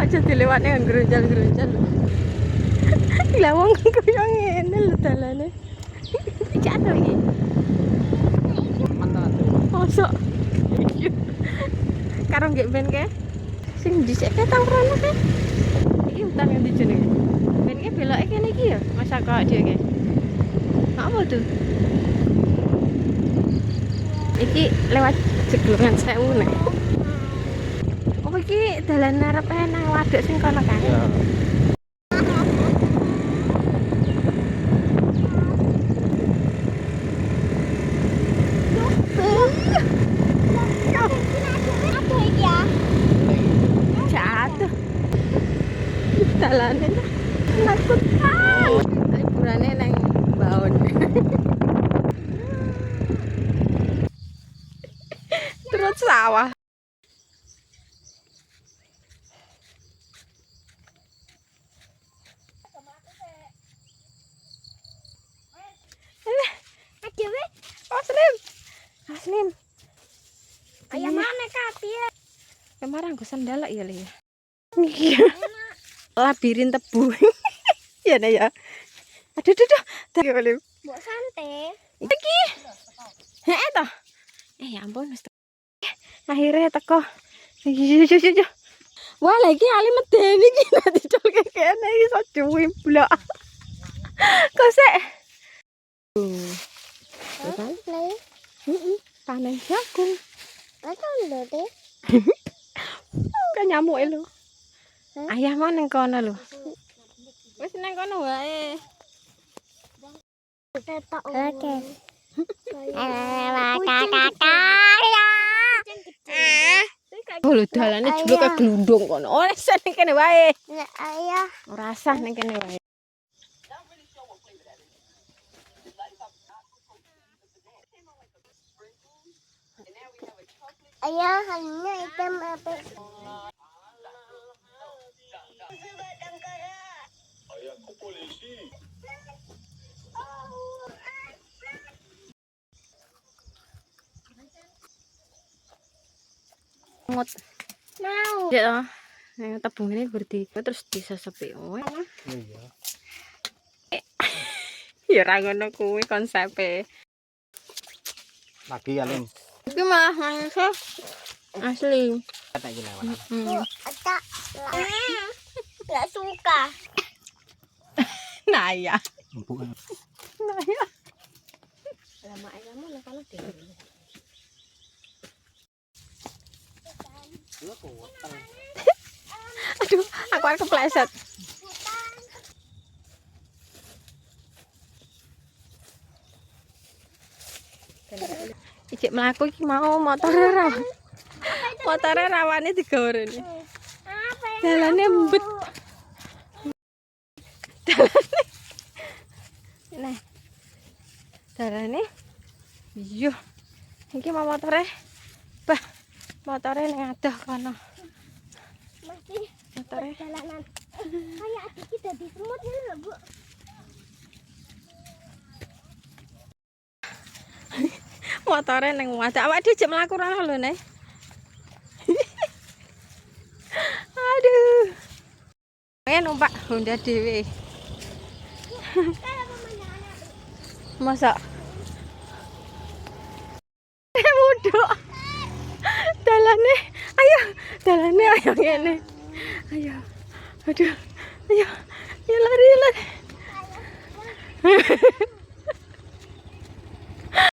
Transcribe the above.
aja dilewatne kan gerunjal-gerunjal. Lah wong koyo ngene lho dalane. Jatuh iki. Mosok. Karo nggih ben ke. Sing dhisik ke tau rono ke. Iki hutan yang dijenenge. Ben ke beloke kene iki ya, masa kok dhewe ke. Apa tuh? Iki lewat jeglongan sewu nek. Oh iki dalan arep nang waduk sing kono kan. Iya. Jatuh. Dalane menakutkan. Liburane nang Baon. Terus sawah. Aslim. Ayah mana kaki ya? Kemarin gue sandalak ya Le. Iya. Labirin tebu. Ya nih ya. Aduh. Tadi Olim. Mbok santai. Iki. Heeh toh. Ya ampun mesti. Akhirnya teko. Yo. Wah lagi ali medeni iki nanti dol kene iso diwimblok. Kok sik. Kan play. Panen jagung. Atau ndak deh. Kan nyamuk lho. Ayah mau ning kono lho. Wis ning kono wae. Ketok. Oke. Oh lho dalane juluk ke glundung kono. Ora sah ning kene wae. Ya ayah. Ora sah ning kene wae. Ayah hanya item apa? Ayahku polisi. Ngot. Mau. Ya, yang tebung ini berarti terus disesepi. Oh. Iya. Ya ra ngono kuwi konsepe. Lagi ya, Lim. Iki malah mangsa asli. Kata iki lewat. Ada. Enggak suka. Nah ya. Empuk. Nah ya. Lama ayahmu lah kalau deh. Aduh, aku kan kepleset. Ijek mlaku iki mau motore rawan. Motore rawane digoreni. Dalane embet. Dalane. Nah. Dalane. Iya. Iki mau motore. Bah, motore ning adoh kono. Masih Motore jalanan. Kayak adik kita di semut ini loh, Bu. motore ning wadah. Awak dhewe jek mlaku rono lho, Nek. Aduh. Pengen numpak Honda dhewe. Masa muduk. Dalane, ayo ngene. Ayo. Aduh. Ayo. Ya lari.